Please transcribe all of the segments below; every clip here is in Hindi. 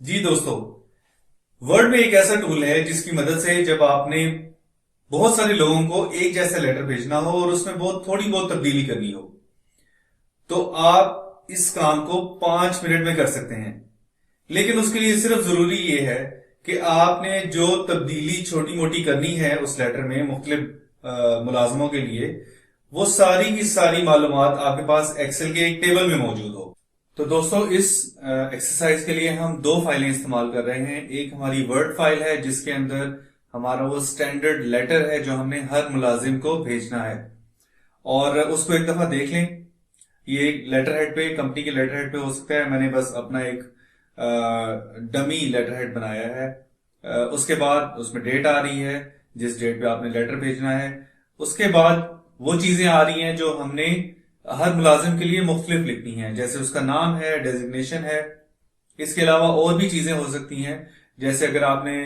जी दोस्तों, वर्ड में एक ऐसा टूल है जिसकी मदद से जब आपने बहुत सारे लोगों को एक जैसा लेटर भेजना हो और उसमें बहुत थोड़ी बहुत तब्दीली करनी हो, तो आप इस काम को 5 मिनट में कर सकते हैं। लेकिन उसके लिए सिर्फ जरूरी ये है कि आपने जो तब्दीली छोटी मोटी करनी है उस लेटर में मुख्तलिफ मुलाजमों के लिए, वो सारी की सारी मालूमात आपके पास एक्सेल के एक टेबल में मौजूद हो। तो दोस्तों, इस एक्सरसाइज के लिए हम दो फाइलें इस्तेमाल कर रहे हैं। एक हमारी वर्ड फाइल है जिसके अंदर हमारा वो स्टैंडर्ड लेटर है जो हमने हर मुलाजिम को भेजना है, और उसको एक दफा देख लें। ये लेटर हेड पे, कंपनी के लेटर हेड पे हो सकता है, मैंने बस अपना एक डमी लेटर हेड बनाया है। उसके बाद उसमें डेट आ रही है, जिस डेट पे आपने लेटर भेजना है। उसके बाद वो चीजें आ रही हैं जो हमने हर मुलाजिम के लिए मुख्तलिफ लिखनी है, जैसे उसका नाम है, डेजिग्नेशन है। इसके अलावा और भी चीजें हो सकती हैं, जैसे अगर आपने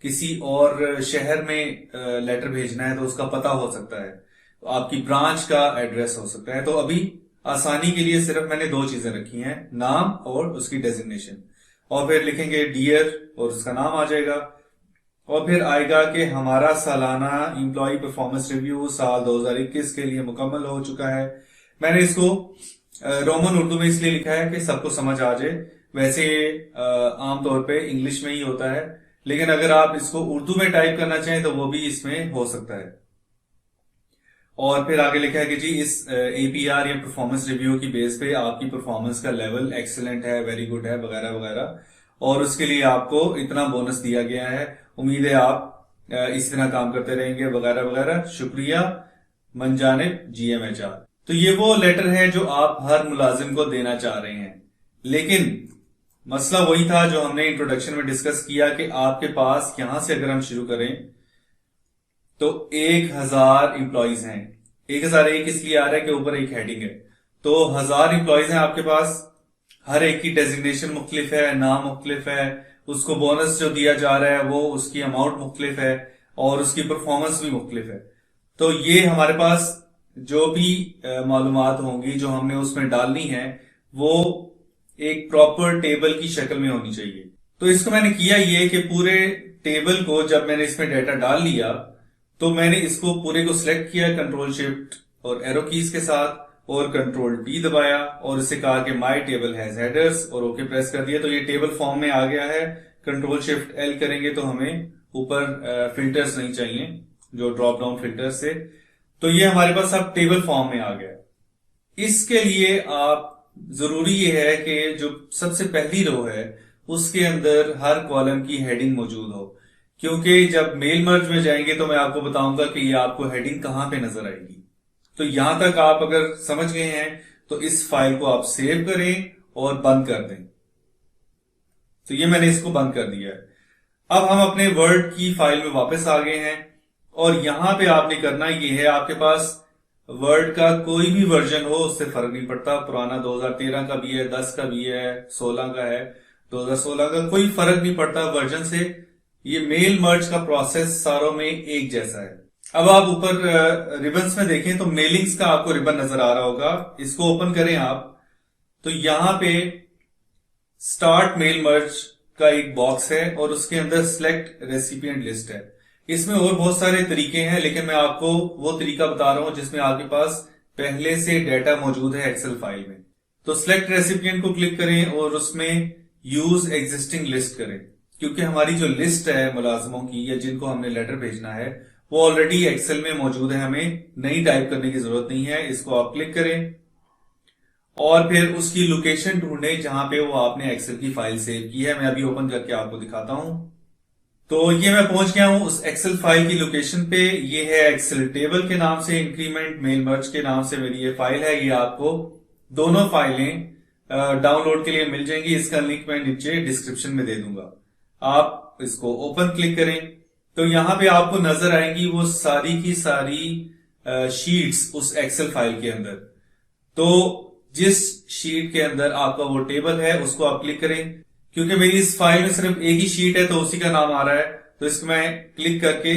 किसी और शहर में लेटर भेजना है तो उसका पता हो सकता है, तो आपकी ब्रांच का एड्रेस हो सकता है। तो अभी आसानी के लिए सिर्फ मैंने दो चीजें रखी हैं, नाम और उसकी डेजिग्नेशन। और फिर लिखेंगे डियर और उसका नाम आ जाएगा। और फिर आएगा कि हमारा सालाना एम्प्लॉय परफॉर्मेंस रिव्यू साल 2021 के लिए मुकम्मल हो चुका है। मैंने इसको रोमन उर्दू में इसलिए लिखा है कि सबको समझ आ जाए। वैसे आमतौर पे इंग्लिश में ही होता है, लेकिन अगर आप इसको उर्दू में टाइप करना चाहें तो वो भी इसमें हो सकता है। और फिर आगे लिखा है कि जी इस एपीआर या परफॉर्मेंस रिव्यू की बेस पे आपकी परफॉर्मेंस का लेवल एक्सीलेंट है, वेरी गुड है, वगैरह वगैरह, और उसके लिए आपको इतना बोनस दिया गया है। उम्मीद है आप इसी तरह काम करते रहेंगे, वगैरह वगैरह। शुक्रिया, मनजानिब जीएमएचआर। तो ये वो लेटर है जो आप हर मुलाजिम को देना चाह रहे हैं। लेकिन मसला वही था जो हमने इंट्रोडक्शन में डिस्कस किया कि आपके पास यहां से अगर हम शुरू करें तो 1,000 इंप्लॉइज हैं। 1,001 इसलिए आ रहा है कि ऊपर एक हेडिंग है, तो 1,000 इंप्लॉइज हैं आपके पास। हर एक की डेजिग्नेशन मुख्तलिफ है, नाम मुख्तलिफ है, उसको बोनस जो दिया जा रहा है वो उसकी अमाउंट मुख्तलिफ है, और उसकी परफॉर्मेंस भी मुख्तलिफ है। तो ये हमारे पास जो भी मालूमात होंगी जो हमने उसमें डालनी है, वो एक प्रॉपर टेबल की शक्ल में होनी चाहिए। तो इसको मैंने किया ये कि पूरे टेबल को जब मैंने इसमें डाटा डाल लिया तो मैंने इसको पूरे को सिलेक्ट किया कंट्रोल शिफ्ट और एरो कीज के साथ, और कंट्रोल डी दबाया और इसे कहा कि माय टेबल हैज हेडर्स, और ओके प्रेस कर दिया तो ये टेबल फॉर्म में आ गया है। कंट्रोल शिफ्ट एल करेंगे तो हमें ऊपर फिल्टर्स नहीं चाहिए, जो ड्रॉप डाउन फिल्टर्स से, तो ये हमारे पास अब टेबल फॉर्म में आ गया। इसके लिए आप जरूरी ये है कि जो सबसे पहली रो है उसके अंदर हर कॉलम की हेडिंग मौजूद हो, क्योंकि जब मेल मर्ज में जाएंगे तो मैं आपको बताऊंगा कि ये आपको हेडिंग कहां पे नजर आएगी। तो यहां तक आप अगर समझ गए हैं तो इस फाइल को आप सेव करें और बंद कर दें। तो ये मैंने इसको बंद कर दिया है। अब हम अपने वर्ड की फाइल में वापस आ गए हैं, और यहां पे आपने करना ये है, आपके पास वर्ड का कोई भी वर्जन हो उससे फर्क नहीं पड़ता, पुराना 2013 का भी है, 10 का भी है, 16 का है, 2016 का, कोई फर्क नहीं पड़ता वर्जन से। ये मेल मर्ज का प्रोसेस सारों में एक जैसा है। अब आप ऊपर रिबन्स में देखें तो मेलिंग्स का आपको रिबन नजर आ रहा होगा, इसको ओपन करें आप, तो यहां पे स्टार्ट मेल मर्ज का एक बॉक्स है और उसके अंदर सिलेक्ट रेसिपिएंट लिस्ट है। इसमें और बहुत सारे तरीके हैं, लेकिन मैं आपको वो तरीका बता रहा हूं जिसमें आपके पास पहले से डेटा मौजूद है एक्सेल फाइल में। तो सिलेक्ट रेसिपिएंट को क्लिक करें और उसमें यूज एग्जिस्टिंग लिस्ट करें, क्योंकि हमारी जो लिस्ट है मुलाजमों की या जिनको हमने लेटर भेजना है वो ऑलरेडी एक्सेल में मौजूद है, हमें नई टाइप करने की जरूरत नहीं है। इसको आप क्लिक करें और फिर उसकी लोकेशन ढूंढें जहां पे वो आपने एक्सेल की फाइल सेव की है। मैं अभी ओपन करके आपको दिखाता हूं। तो ये मैं पहुंच गया हूं उस एक्सेल फाइल की लोकेशन पे। ये है एक्सेल टेबल के नाम से, इंक्रीमेंट मेल मर्ज के नाम से मेरी ये फाइल है। ये आपको दोनों फाइलें डाउनलोड के लिए मिल जाएंगी, इसका लिंक मैं नीचे डिस्क्रिप्शन में दे दूंगा। आप इसको ओपन क्लिक करें तो यहां पे आपको नजर आएंगी वो सारी की सारी शीट्स उस एक्सेल फाइल के अंदर। तो जिस शीट के अंदर आपका वो टेबल है उसको आप क्लिक करें। क्योंकि मेरी इस फाइल में सिर्फ एक ही शीट है तो उसी का नाम आ रहा है, तो इसको मैं क्लिक करके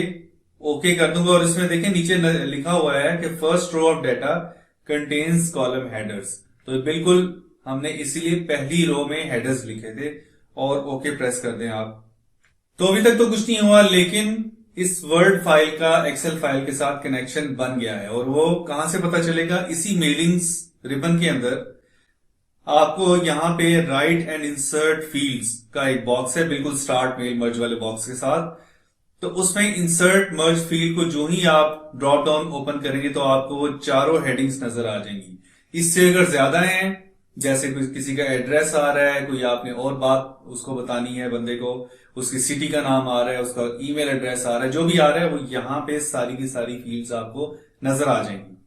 ओके कर दूंगा। और इसमें देखें नीचे लिखा हुआ है कि first row of data contains column headers, तो बिल्कुल हमने इसीलिए पहली रो में हेडर्स लिखे थे। और ओके प्रेस कर दें आप। तो अभी तक तो कुछ नहीं हुआ, लेकिन इस वर्ड फाइल का एक्सेल फाइल के साथ कनेक्शन बन गया है। और वो कहां से पता चलेगा? इसी मेलिंग्स रिबन के अंदर आपको यहां पे राइट एंड इंसर्ट फील्ड्स का एक बॉक्स है, बिल्कुल स्टार्ट मेल मर्ज वाले बॉक्स के साथ। तो उसमें इंसर्ट मर्ज फील्ड को जो ही आप ड्रॉप डाउन ओपन करेंगे तो आपको वो चारों हेडिंग्स नजर आ जाएंगी। इससे अगर ज्यादा है, जैसे कोई किसी का एड्रेस आ रहा है, कोई आपने और बात उसको बतानी है बंदे को, उसकी सिटी का नाम आ रहा है, उसका ईमेल एड्रेस आ रहा है, जो भी आ रहा है वो यहां पे सारी की सारी फील्ड्स आपको नजर आ जाएंगी।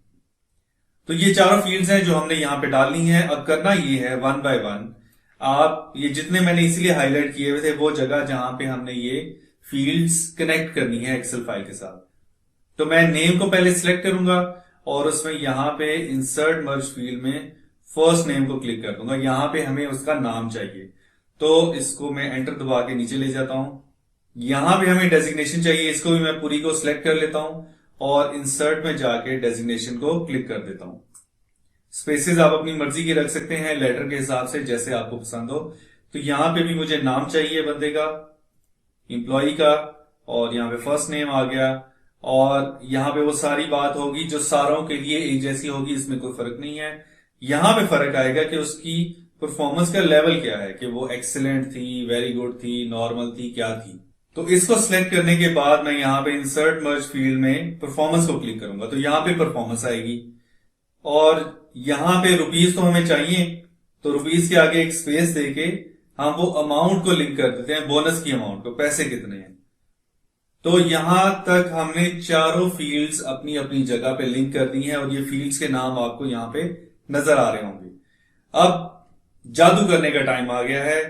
तो ये चारों फील्ड्स हैं जो हमने यहां पे डालनी है। अब करना ये है वन बाय वन, आप ये जितने मैंने इसलिए हाईलाइट किए हुए थे वो जगह जहां पे हमने ये फील्ड्स कनेक्ट करनी है एक्सेल फाइल के साथ। तो मैं नेम को पहले सिलेक्ट करूंगा और उसमें यहां पे इंसर्ट मर्ज फील्ड में फर्स्ट नेम को क्लिक कर दूंगा। यहां पे हमें उसका नाम चाहिए, तो इसको मैं एंटर दबा के नीचे ले जाता हूं। यहां पे हमें डेजिग्नेशन चाहिए, इसको भी मैं पूरी को सिलेक्ट कर लेता हूं और इंसर्ट में जाके डेजिग्नेशन को क्लिक कर देता हूं। स्पेसेस आप अपनी मर्जी के रख सकते हैं लेटर के हिसाब से, जैसे आपको पसंद हो। तो यहां पे भी मुझे नाम चाहिए बंदे का, एम्प्लॉय का, और यहाँ पे फर्स्ट नेम आ गया। और यहाँ पे वो सारी बात होगी जो सारों के लिए एक जैसी होगी, इसमें कोई फर्क नहीं है। यहाँ पे फर्क आएगा कि उसकी परफॉर्मेंस का लेवल क्या है, कि वो एक्सीलेंट थी, वेरी गुड थी, नॉर्मल थी, क्या थी। तो इसको सिलेक्ट करने के बाद मैं यहाँ पे इंसर्ट मर्ज फील्ड में परफॉर्मेंस को क्लिक करूंगा, तो यहाँ पे परफॉर्मेंस आएगी। और यहाँ पे रुपीज तो हमें चाहिए, तो रुपीज के आगे एक स्पेस देके हम वो अमाउंट को लिंक कर देते हैं, बोनस की अमाउंट को, पैसे कितने हैं। तो यहां तक हमने चारों फील्ड्स अपनी अपनी जगह पे लिंक कर दी हैं और ये फील्ड्स के नाम आपको यहां पे नजर आ रहे होंगे। अब जादू करने का टाइम आ गया है।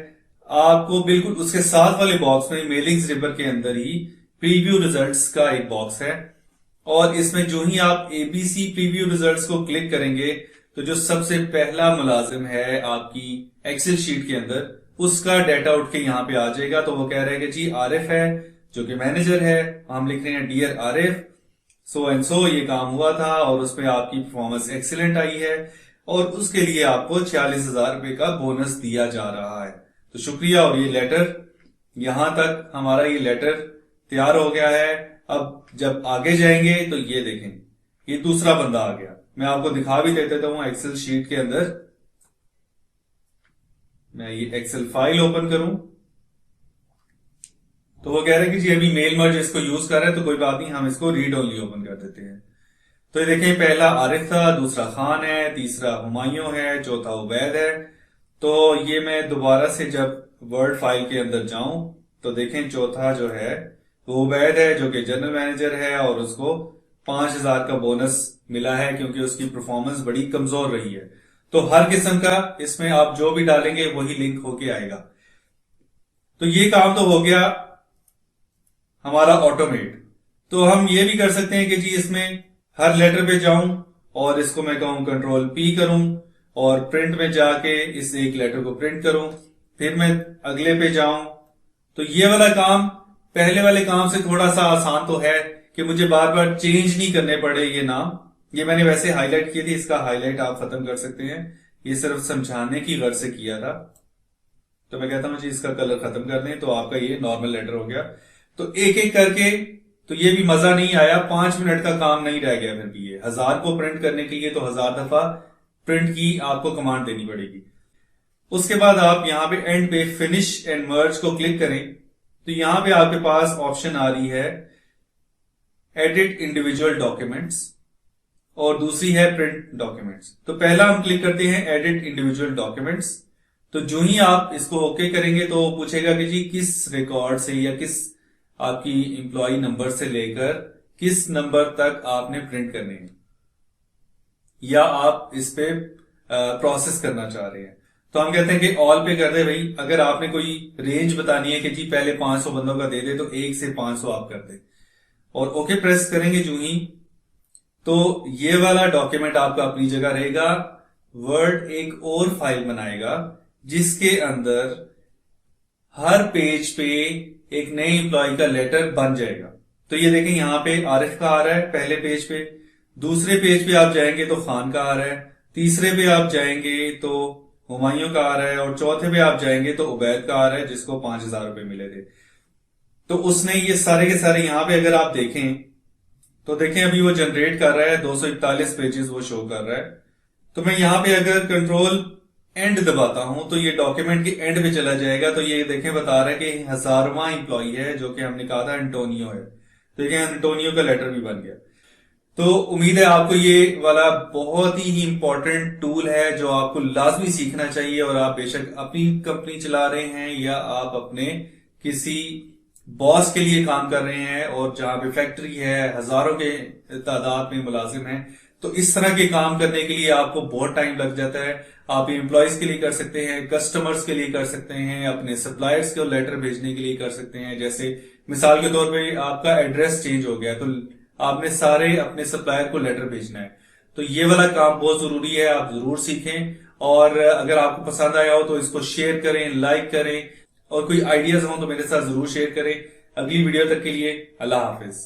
आपको बिल्कुल उसके साथ वाले बॉक्स में, मेलिंग्स रिबर के अंदर ही प्रीव्यू रिजल्ट्स का एक बॉक्स है, और इसमें जो ही आप एबीसी प्रीव्यू रिजल्ट्स को क्लिक करेंगे तो जो सबसे पहला मुलाजिम है आपकी एक्सेल शीट के अंदर, उसका डाटा उठ के यहां पे आ जाएगा। तो वो कह रहे हैं कि जी आरिफ है जो कि मैनेजर है, हम लिख रहे हैं dear Arif, so and so ये काम हुआ था और उसमें आपकी परफॉर्मेंस एक्सीलेंट आई है और उसके लिए आपको 46,000 रुपए का बोनस दिया जा रहा है। तो शुक्रिया। और ये लेटर, यहां तक हमारा ये लेटर तैयार हो गया है। अब जब आगे जाएंगे तो ये देखें, ये दूसरा बंदा आ गया। मैं आपको दिखा भी देता हूं एक्सेल शीट के अंदर। मैं ये एक्सेल फाइल ओपन करूं तो वो कह रहे हैं कि जी अभी मेल मर्ज इसको यूज कर रहे हैं, तो कोई बात नहीं, हम इसको रीड ओनली ओपन कर देते हैं। तो ये देखें, पहला आरिफ था, दूसरा खान है, तीसरा हुमायूं है, चौथा उबैद है। तो ये मैं दोबारा से जब वर्ड फाइल के अंदर जाऊं तो देखें चौथा जो है वो उबैद है जो कि जनरल मैनेजर है और उसको 5,000 का बोनस मिला है क्योंकि उसकी परफॉर्मेंस बड़ी कमजोर रही है। तो हर किस्म का इसमें आप जो भी डालेंगे वही लिंक होके आएगा। तो ये काम तो हो गया हमारा ऑटोमेट। तो हम ये भी कर सकते हैं कि जी इसमें हर लेटर पे जाऊं और इसको मैं कहूं कंट्रोल पी करूं और प्रिंट में जाके इस एक लेटर को प्रिंट करूं, फिर मैं अगले पे जाऊं। तो ये वाला काम पहले वाले काम से थोड़ा सा आसान तो है कि मुझे बार बार चेंज नहीं करने पड़े ये नाम। ये मैंने वैसे हाईलाइट किए थे, इसका हाईलाइट आप खत्म कर सकते हैं, ये सिर्फ समझाने की गर्ज से किया था। तो मैं कहता हूं जी इसका कलर खत्म कर दें, तो आपका ये नॉर्मल लेटर हो गया। तो एक एक करके, तो ये भी मजा नहीं आया, 5 मिनट का काम नहीं रह गया। फिर भी ये 1000 को प्रिंट करने के लिए तो 1000 दफा प्रिंट की आपको कमांड देनी पड़ेगी। उसके बाद आप यहां पे एंड पे फिनिश एंड मर्ज को क्लिक करें तो यहां पे आपके पास ऑप्शन आ रही है एडिट इंडिविजुअल डॉक्यूमेंट्स और दूसरी है प्रिंट डॉक्यूमेंट्स। तो पहला हम क्लिक करते हैं एडिट इंडिविजुअल डॉक्यूमेंट्स। तो जो ही आप इसको ओके करेंगे तो पूछेगा कि जी किस रिकॉर्ड से या किस आपकी एम्प्लॉय नंबर से लेकर किस नंबर तक आपने प्रिंट करने हैं या आप इस पे प्रोसेस करना चाह रहे हैं। तो हम कहते हैं कि ऑल पे कर दे भाई। अगर आपने कोई रेंज बतानी है कि जी पहले 500 बंदों का दे दे तो 1 से 500 आप कर दे और ओके प्रेस करेंगे जो ही, तो ये वाला डॉक्यूमेंट आपका अपनी जगह रहेगा। वर्ड एक और फाइल बनाएगा जिसके अंदर हर पेज पे एक नए एम्प्लॉय का लेटर बन जाएगा। तो ये देखें यहां पे आरिफ का आ रहा है पहले पेज पे, दूसरे पेज पे आप जाएंगे तो खान का आ रहा है, तीसरे पे आप जाएंगे तो हुमायूं का आ रहा है, और चौथे पे आप जाएंगे तो उबैद का आ रहा है जिसको 5,000 रुपए मिले थे। तो उसने ये सारे के सारे यहां पे अगर आप देखें तो देखें अभी वो जनरेट कर रहा है, 241 पेजेस वो शो कर रहा है। तो मैं यहां पे अगर कंट्रोल एंड दबाता हूं तो ये डॉक्यूमेंट के एंड पे चला जाएगा। तो ये देखें बता रहा है कि 1000वां इंप्लॉई है, जो कि हमने कहा था एंटोनियो है। तो ये एंटोनियो का लेटर भी बन गया। तो उम्मीद है आपको ये वाला बहुत ही इंपॉर्टेंट टूल है जो आपको लाजमी सीखना चाहिए। और आप बेशक अपनी कंपनी चला रहे हैं या आप अपने किसी बॉस के लिए काम कर रहे हैं और जहां पे फैक्ट्री है, हजारों के तादाद में मुलाजिम हैं, तो इस तरह के काम करने के लिए आपको बहुत टाइम लग जाता है। आप एम्प्लॉयज के लिए कर सकते हैं, कस्टमर्स के लिए कर सकते हैं, अपने सप्लायर्स को लेटर भेजने के लिए कर सकते हैं। जैसे मिसाल के तौर पे आपका एड्रेस चेंज हो गया तो आपने सारे अपने सप्लायर को लेटर भेजना है। तो ये वाला काम बहुत जरूरी है, आप जरूर सीखें। और अगर आपको पसंद आया हो तो इसको शेयर करें, लाइक करें, और कोई आइडियाज हो तो मेरे साथ जरूर शेयर करें। अगली वीडियो तक के लिए अल्लाह हाफिज।